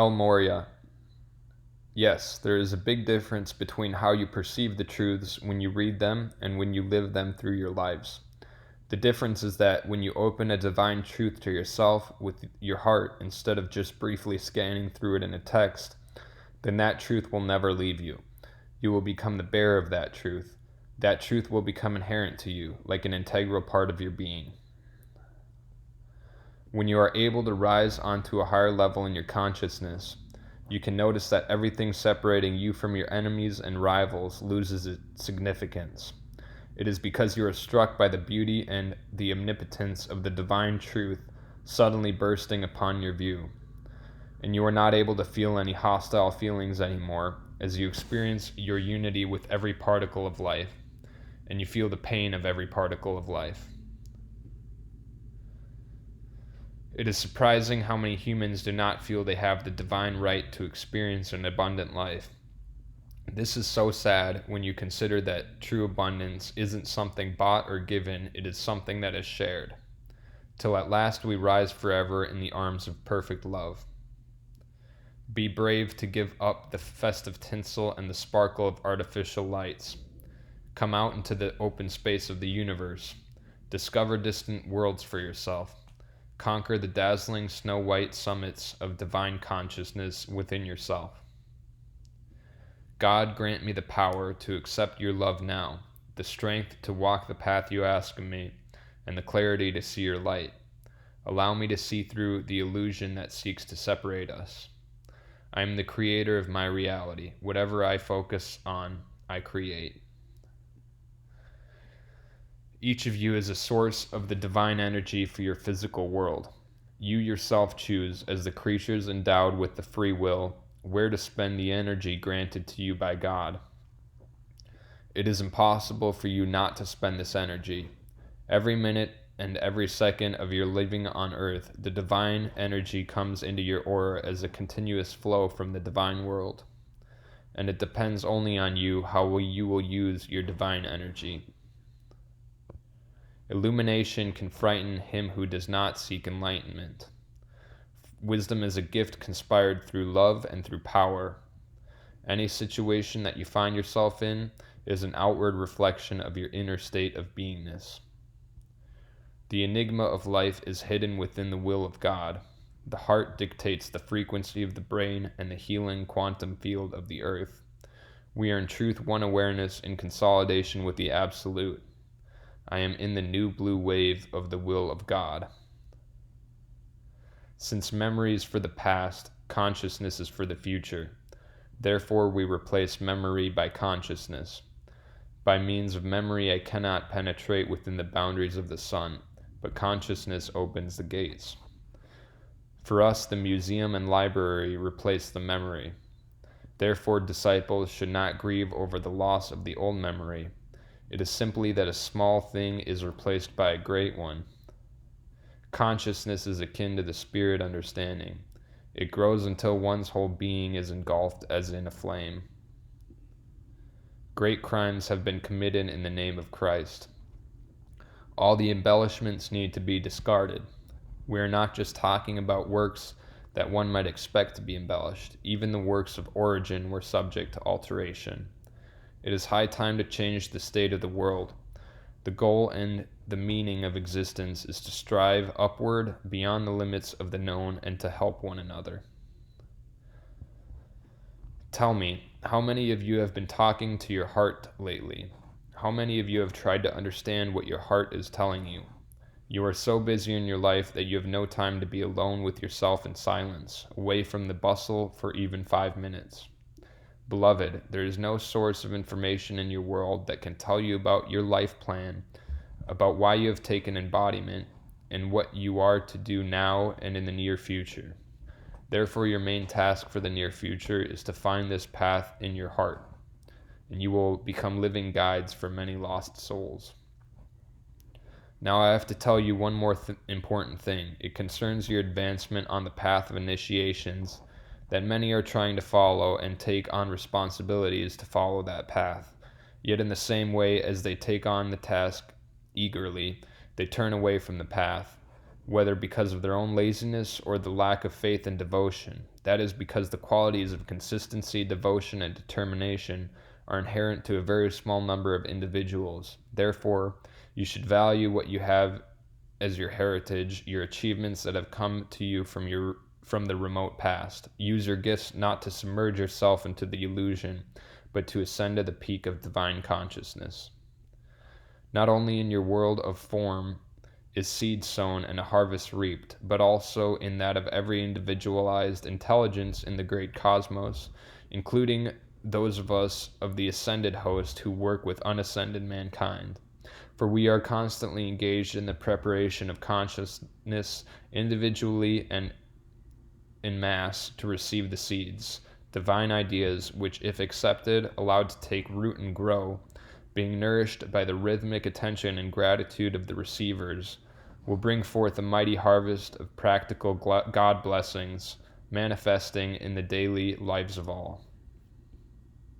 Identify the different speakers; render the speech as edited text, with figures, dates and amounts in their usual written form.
Speaker 1: Morya. Yes, there is a big difference between how you perceive the truths when you read them and when you live them through your lives. The difference is that when you open a divine truth to yourself with your heart instead of just briefly scanning through it in a text, then that truth will never leave you. You will become the bearer of that truth. That truth will become inherent to you, like an integral part of your being. When you are able to rise onto a higher level in your consciousness, you can notice that everything separating you from your enemies and rivals loses its significance. It is because you are struck by the beauty and the omnipotence of the divine truth suddenly bursting upon your view, and you are not able to feel any hostile feelings anymore as you experience your unity with every particle of life, and you feel the pain of every particle of life. It is surprising how many humans do not feel they have the divine right to experience an abundant life. This is so sad when you consider that true abundance isn't something bought or given, it is something that is shared, till at last we rise forever in the arms of perfect love. Be brave to give up the festive tinsel and the sparkle of artificial lights. Come out into the open space of the universe. Discover distant worlds for yourself. Conquer the dazzling snow-white summits of divine consciousness within yourself. God, grant me the power to accept your love now, the strength to walk the path you ask of me, and the clarity to see your light. Allow me to see through the illusion that seeks to separate us. I am the creator of my reality. Whatever I focus on, I create. Each of you is a source of the divine energy for your physical world. You yourself choose, as the creatures endowed with the free will, where to spend the energy granted to you by God. It is impossible for you not to spend this energy. Every minute and every second of your living on earth, the divine energy comes into your aura as a continuous flow from the divine world. And it depends only on you how you will use your divine energy. Illumination can frighten him who does not seek enlightenment. Wisdom is a gift conspired through love and through power. Any situation that you find yourself in is an outward reflection of your inner state of beingness. The enigma of life is hidden within the will of God. The heart dictates the frequency of the brain and the healing quantum field of the earth. We are in truth one awareness in consolidation with the Absolute. I am in the new blue wave of the will of God. Since memory is for the past, consciousness is for the future. Therefore, we replace memory by consciousness. By means of memory, I cannot penetrate within the boundaries of the sun, but consciousness opens the gates. For us, the museum and library replace the memory. Therefore, disciples should not grieve over the loss of the old memory. It is simply that a small thing is replaced by a great one. Consciousness is akin to the spirit understanding. It grows until one's whole being is engulfed as in a flame. Great crimes have been committed in the name of Christ. All the embellishments need to be discarded. We are not just talking about works that one might expect to be embellished. Even the works of origin were subject to alteration. It is high time to change the state of the world. The goal and the meaning of existence is to strive upward beyond the limits of the known and to help one another. Tell me, how many of you have been talking to your heart lately? How many of you have tried to understand what your heart is telling you? You are so busy in your life that you have no time to be alone with yourself in silence, away from the bustle for even 5 minutes. Beloved, there is no source of information in your world that can tell you about your life plan, about why you have taken embodiment, and what you are to do now and in the near future. Therefore, your main task for the near future is to find this path in your heart, and you will become living guides for many lost souls. Now I have to tell you one more important thing. It concerns your advancement on the path of initiations that many are trying to follow and take on responsibilities to follow that path. Yet in the same way as they take on the task eagerly, they turn away from the path. whether because of their own laziness or the lack of faith and devotion. That is because the qualities of consistency, devotion, and determination are inherent to a very small number of individuals. Therefore, you should value what you have as your heritage, your achievements that have come to you from the remote past. Use your gifts not to submerge yourself into the illusion, but to ascend to the peak of divine consciousness. Not only in your world of form is seed sown and a harvest reaped, but also in that of every individualized intelligence in the great cosmos, including those of us of the ascended host who work with unascended mankind. For we are constantly engaged in the preparation of consciousness, individually and in mass, to receive the seeds, divine ideas, which, if accepted, allowed to take root and grow, being nourished by the rhythmic attention and gratitude of the receivers, will bring forth a mighty harvest of practical God blessings, manifesting in the daily lives of all.